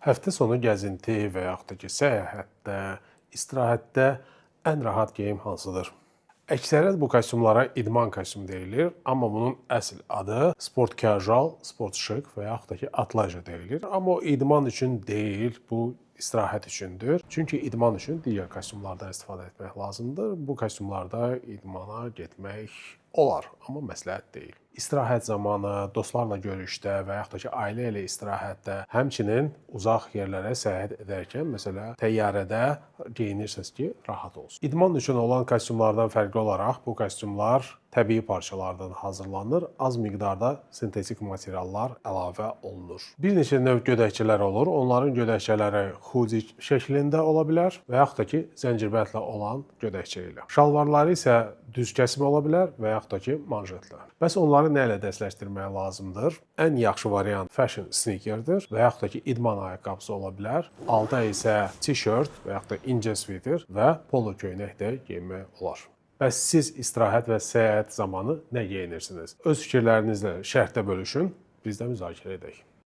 Həftə sonu gəzinti və yaxud da ki, səyahətdə, istirahətdə ən rahat geyim hansıdır? Əksəriyyət bu kostyumlara idman kostyumu deyilir, amma bunun əsl adı sport casual, sport şık və yaxud da ki, atlaja deyilir. Amma o idman üçün deyil, bu istirahət üçündür. Çünki idman üçün digər kostyumlardan istifadə etmək lazımdır. Bu kostyumlarda idmana getmək olar, amma məsləhət deyil. İstirahət zamanı, dostlarla görüşdə və yaxud da ki, ailə ilə istirahətdə, həmçinin uzaq yerlərə səyahət edərkən, məsələn, təyyarədə geyinirsiniz ki, rahat olsun. İdman üçün olan kostyumlardan fərqli olaraq bu kostyumlar təbii parçalardan hazırlanır, az miqdarda sintetik materiallar əlavə olunur. Bir neçə növ gödəkçələr olur. Onların gödəkçələri xudik şəklində ola bilər və yaxud da ki, zəncirbəndlə olan gödəkçə ilə. Şalvarları isə düz kəsim ola bilər və yaxud da ki, manjetlə. Bəs onları nə ilə dəstləşdirmək lazımdır? Ən yaxşı variant fashion sneakerdir və yaxud da ki, idman ayaqqabısı ola bilər. Alta isə t-shirt və yaxud da incə sviter və polo köynək də geyinmək olar. Bəs siz istirahət və səyahət zamanı nə geyinirsiniz? Öz fikirlərinizlə şərhdə bölüşün, biz də müzakirə edək.